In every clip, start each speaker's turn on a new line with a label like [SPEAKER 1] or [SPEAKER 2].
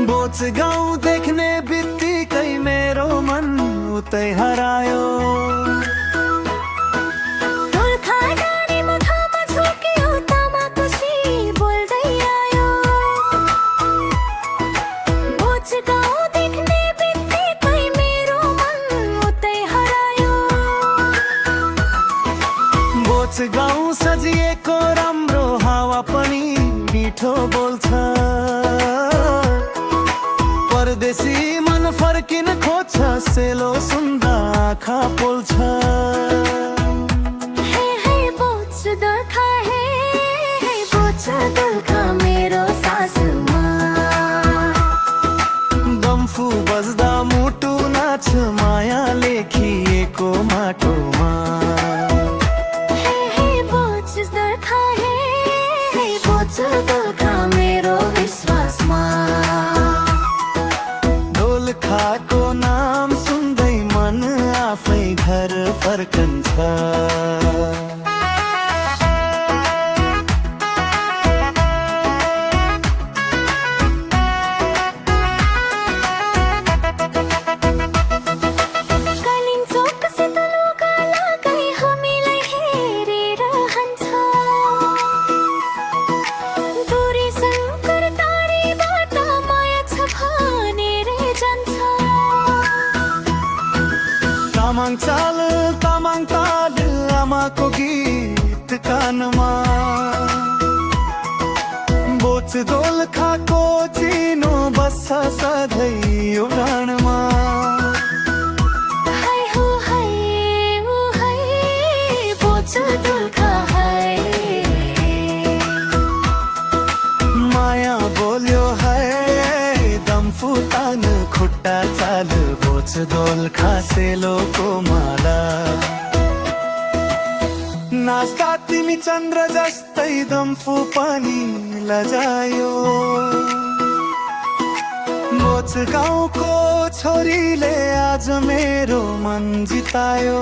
[SPEAKER 1] बोच गाउँ देख्ने बित्तिकै मेरो मन उतै हरायो। बोच गाउँ सजिएको राम्रो हावा पनि मिठो बोल्छ। परदेशी मन फर्किन खोज्छ, सेलो सुन्दा आँखा पोल्छ।
[SPEAKER 2] बोच दोलखा बोच दोलखा मेरो सासुमा।
[SPEAKER 1] डम्फु बज्दा मुटु नाच माया लेखिएको माटोमा।
[SPEAKER 2] बोच दोलखा मेरो विश्वासमा।
[SPEAKER 1] दोलखाको नाम सुन्दै मन आफै घर फर्कन्छ। तामाङ चाल तामाङ ताल आमाको गीत कानमा। बोच दोलखाको चिनो बस्छ सधैँ यो प्राणमा।
[SPEAKER 2] बोच दोलखा
[SPEAKER 1] माया बोल्यो है डम्फु तान खुट्टा चाल। बोच दोलखा सेलोको माला। नाच्दा तिमी चन्द्र जस्तै डम्फु पनि लजायो। बोच गाउँको छोरीले आज मेरो मन जितायो।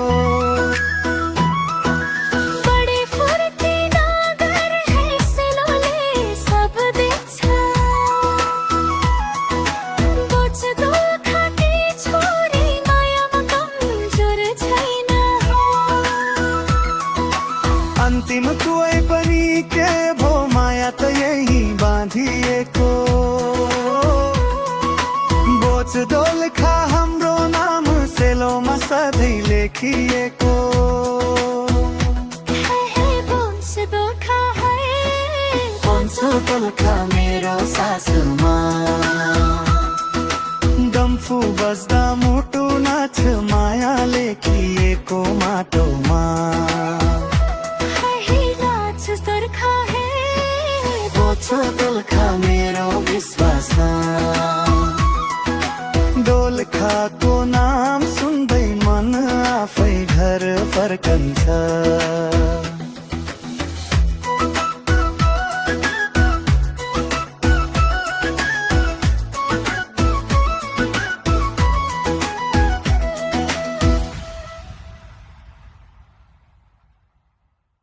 [SPEAKER 1] अन्तिम कुवै पनि के भो माया त यही बाँधिएको। बोच दोलखा हाम्रो नाम सेलोमा सधैँ लेखिएको।
[SPEAKER 2] बोच दोलखा
[SPEAKER 1] बोच दोलखा मेरो सासुमा। डम्फु बज्दा मुटु नाच माया लेखिएको माटोमा।